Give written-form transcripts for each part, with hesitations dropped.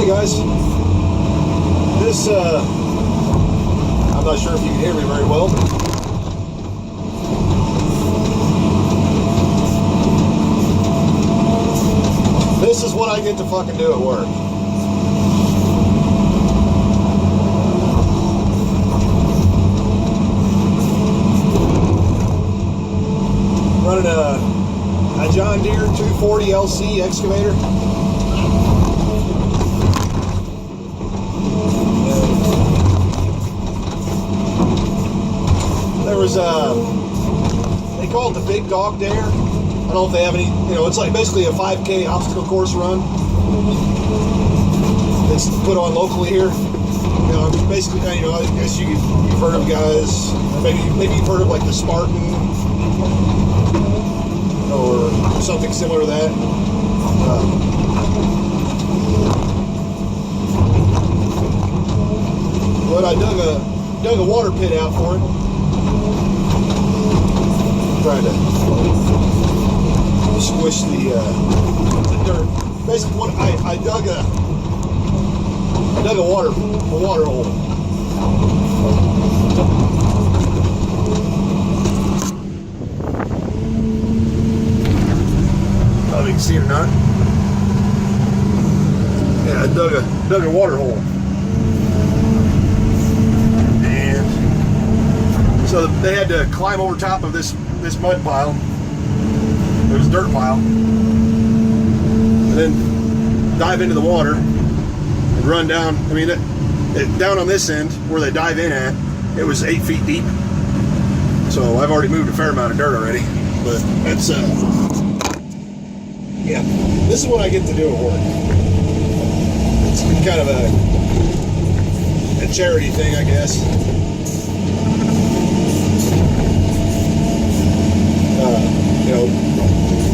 Hey guys, this, I'm not sure if you can hear me very well. This is what I get to fucking do at work. Running a John Deere 240 LC excavator. There was they call it the Big Dog Dare. I don't know if they have any, it's like basically a 5K obstacle course run. It's put on locally here. Basically, I guess you've heard of guys, maybe you've heard of like the Spartan or something similar to that. But I dug a water pit out for it. Trying to squish the dirt. Basically, what I dug a water hole. I don't know if you can see it or not. Yeah, I dug a water hole. And so they had to climb over top of this mud pile. It was a dirt pile. And then dive into the water and run down. I mean, down on this end where they dive in at, it was 8 feet deep. So I've already moved a fair amount of dirt already. But that's, yeah, this is what I get to do at work. It's kind of a charity thing, I guess.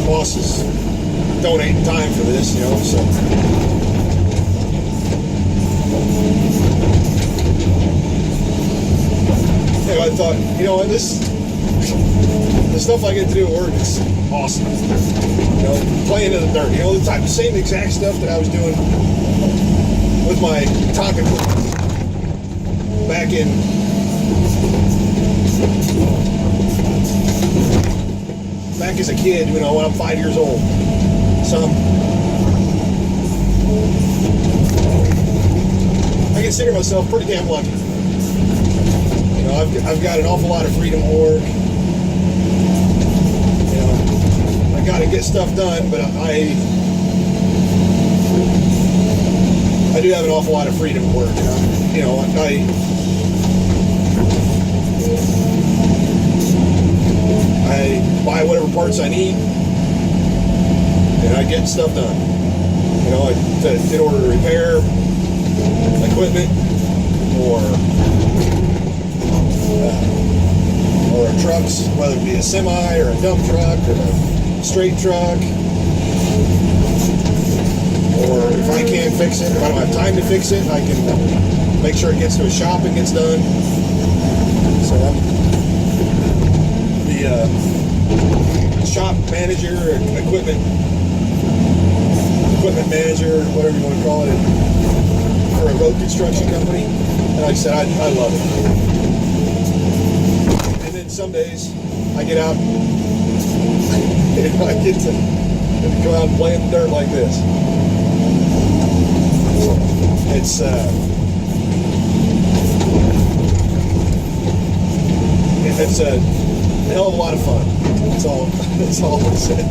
Bosses donating time for this, so. Anyway, I thought, the stuff I get to do at work is awesome. Playing in the dirt, the same exact stuff that I was doing with my Tonka equipment back as a kid, when I'm 5 years old. So I consider myself pretty damn lucky. I've got an awful lot of freedom at work. I got to get stuff done, but I do have an awful lot of freedom at work. I buy whatever parts I need, and I get stuff done. In order to repair equipment or trucks, whether it be a semi or a dump truck or a straight truck, or if I can't fix it, if I don't have time to fix it, I can make sure it gets to a shop and gets done. So I'm the shop manager, equipment manager, whatever you want to call it, for a road construction company. And like I said, I love it. And then some days I get out and I get to go out and play in the dirt like this. It's a hell of a lot of fun. That's all I'm saying.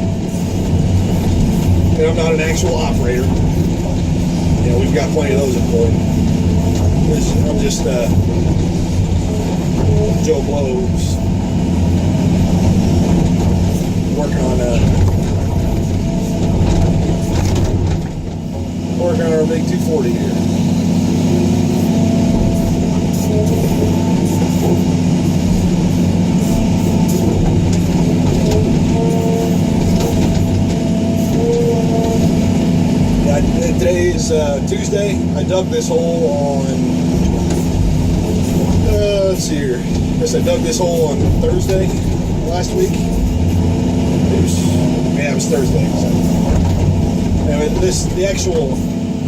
I'm not an actual operator. We've got plenty of those employed. I'm just Joe Blows working on our big 240 here. Today is Tuesday. I dug this hole on, let's see here. I guess I dug this hole on Thursday last week. It was Thursday. So. Anyway, the actual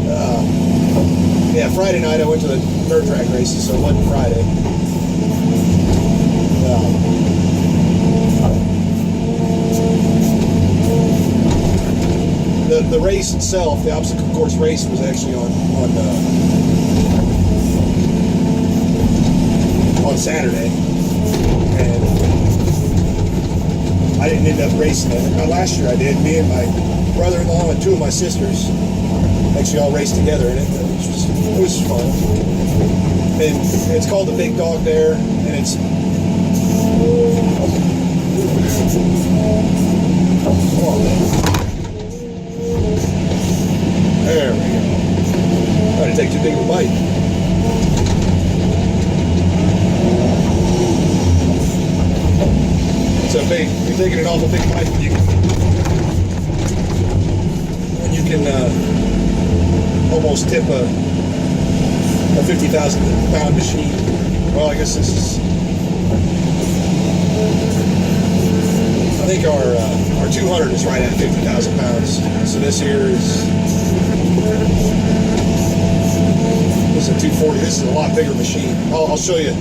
Yeah, Friday night I went to the dirt track races, so it wasn't Friday. The race itself, the obstacle course race, was actually on Saturday, and I didn't end up racing it. Last year I did. Me and my brother-in-law and two of my sisters actually all raced together in it. It was fun. And it's called the Big Dog there, and it's there we go. Trying to take too big of a bite. So big, you're taking an awful big bite when you can almost tip a 50,000 pound machine. Well, I guess this is, I think our 200 is right at 50,000 pounds. So this here is a 240. This is a lot bigger machine. I'll show you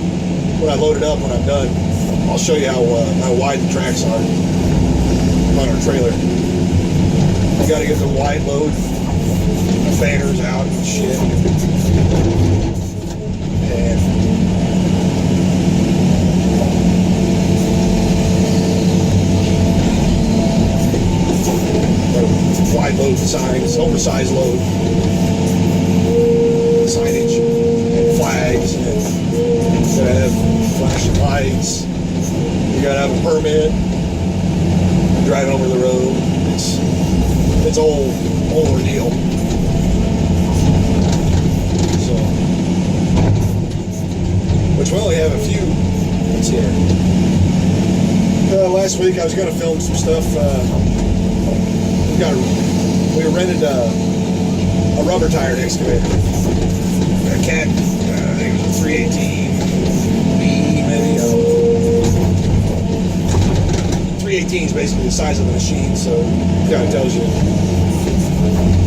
when I load it up when I'm done. I'll show you how wide the tracks are on our trailer. You got to get the wide load fanners out and shit. And wide load signs, oversized load signage, and flags, and you gotta have flashing lights. You gotta have a permit. Driving over the road, it's all ordeal. So, which we only have a few. Let's see here. Last week I was gonna film some stuff. We rented a rubber tired excavator, a Cat. I think it was a 318. Maybe. 318 is basically the size of the machine, so it kind of tells you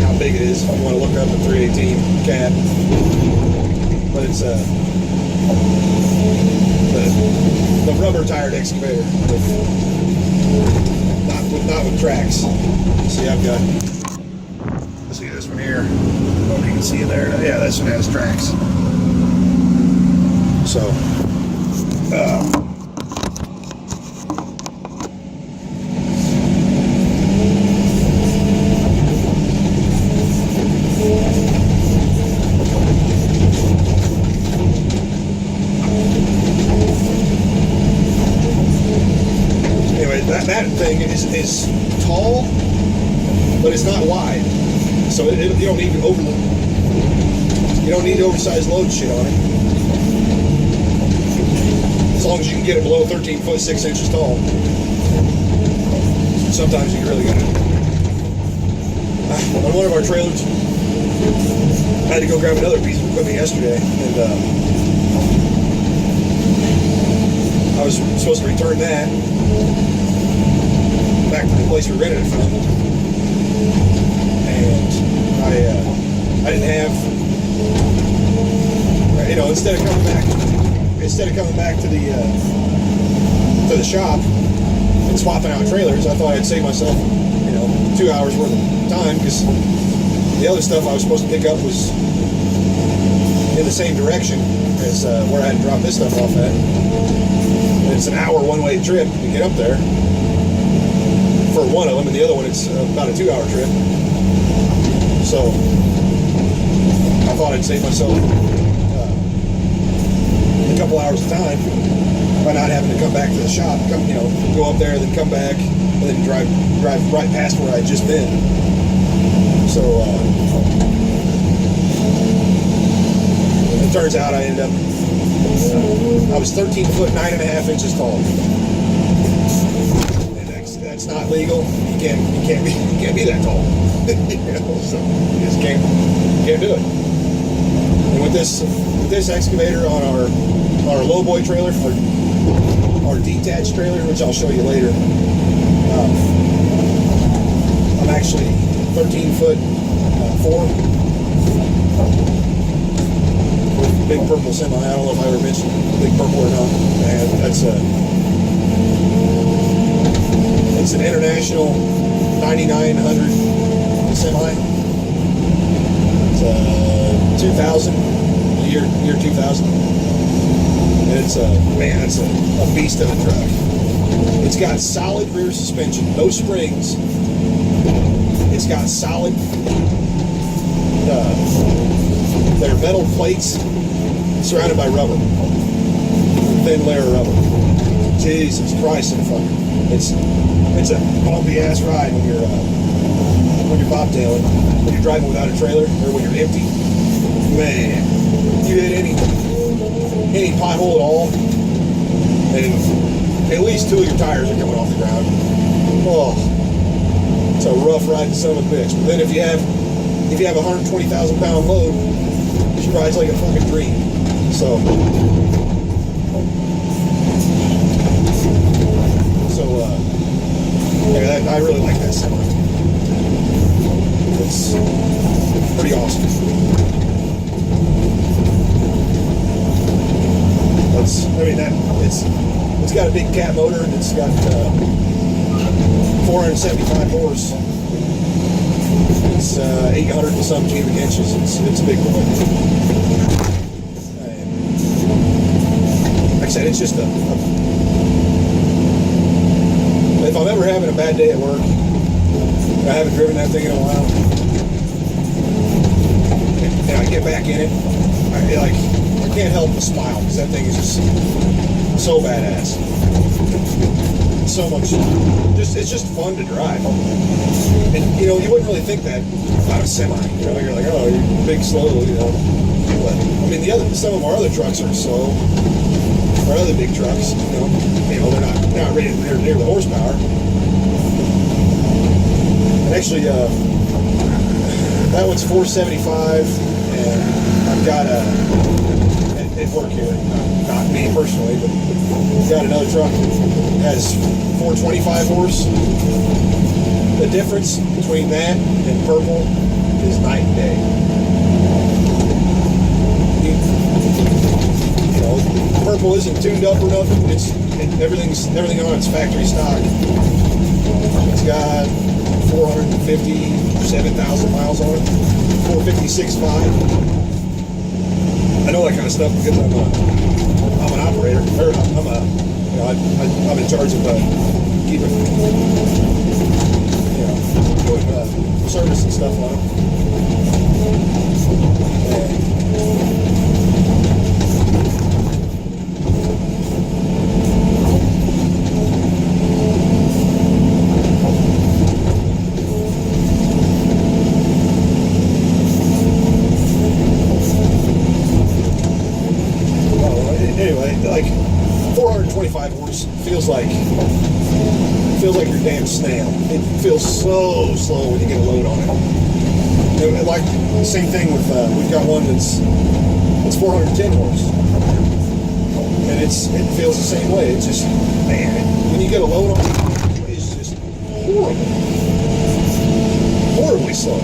how big it is if you want to look up a 318 Cat. But it's the rubber tired excavator, not with tracks. See, I've got. Let's see this one here. I don't know if you can see it there. Yeah, this one has tracks. So. That thing is tall, but it's not wide, so you don't need to oversized load shit on it. As long as you can get it below 13 foot 6 inches tall. Sometimes you really got it. On one of our trailers, I had to go grab another piece of equipment yesterday, and I was supposed to return that back to the place we rented it from, and I didn't have, instead of coming back to the shop and swapping out trailers, I thought I'd save myself 2 hours worth of time, because the other stuff I was supposed to pick up was in the same direction as where I had to drop this stuff off at, and it's an hour one-way trip to get up there for one of them, and the other one it's about a 2-hour trip. So I thought I'd save myself a couple hours of time by not having to come back to the shop, go up there, then come back, and then drive right past where I'd just been. So it turns out I ended up, I was 13 foot 9.5 inches tall. It's not legal. You can't be that tall. So you just can't do it. And with this excavator on our lowboy trailer, our detached trailer, which I'll show you later, I'm actually 13 foot 4. purple semi. I don't know if I ever mentioned Big Purple or not. And that's it's an International 9900 semi. It's 2000, year 2000. And it's man, it's a beast of a truck. It's got solid rear suspension, no springs. It's got solid. They're metal plates surrounded by rubber, thin layer of rubber. Jesus Christ, and fucker! It's a bumpy ass ride when you're bobtailing, when you're driving without a trailer, or when you're empty. Man, you hit any pothole at all, and at least 2 of your tires are coming off the ground. Oh, it's a rough ride to son of a bitch. But then if you have a 120,000 pound load, she rides like a fucking dream. So yeah, I really like that semi. It's pretty awesome. It's got a big cat motor, and it's got 475 horse. It's 800 and some cubic inches. It's a big boy. Like I said, it's just if I'm ever having a bad day at work, I haven't driven that thing in a while, and I get back in it, I can't help but smile, because that thing is just so badass. So much, it's just fun to drive. And you wouldn't really think that about a semi. You're like, oh, you're big, slow, But I mean, some of our other trucks are slow. Our other big trucks, they're not rated near the horsepower. And actually, that one's 475, and I've got at work here, not me personally, but I've got another truck that has 425 horse. The difference between that and purple is night and day. Purple isn't tuned up or nothing. Everything on it's factory stock. It's got 457,000 miles on it. 456.5. I know that kind of stuff because I'm an operator. Or I'm in charge of keeping doing service and stuff on it. Anyway, like 425 horse feels like your damn snail. It feels so slow when you get a load on it. Like the same thing with we've got one that's 410 horse, and it feels the same way. It's just, man, when you get a load on it, it's just horribly slow.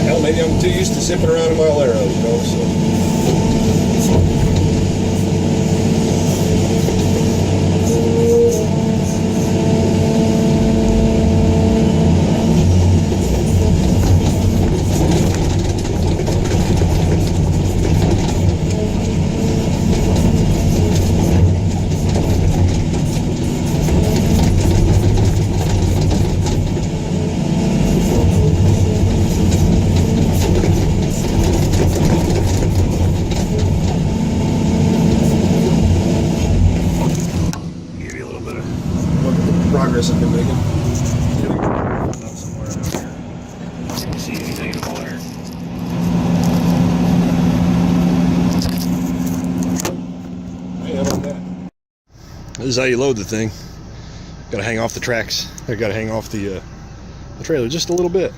Hell, maybe I'm too used to zipping around in my Aleros, so. Progress I've been making. Somewhere in here. Can't see anything in the water. Hey, how about that? This is how you load the thing. Got to hang off the tracks. I got to hang off the trailer just a little bit.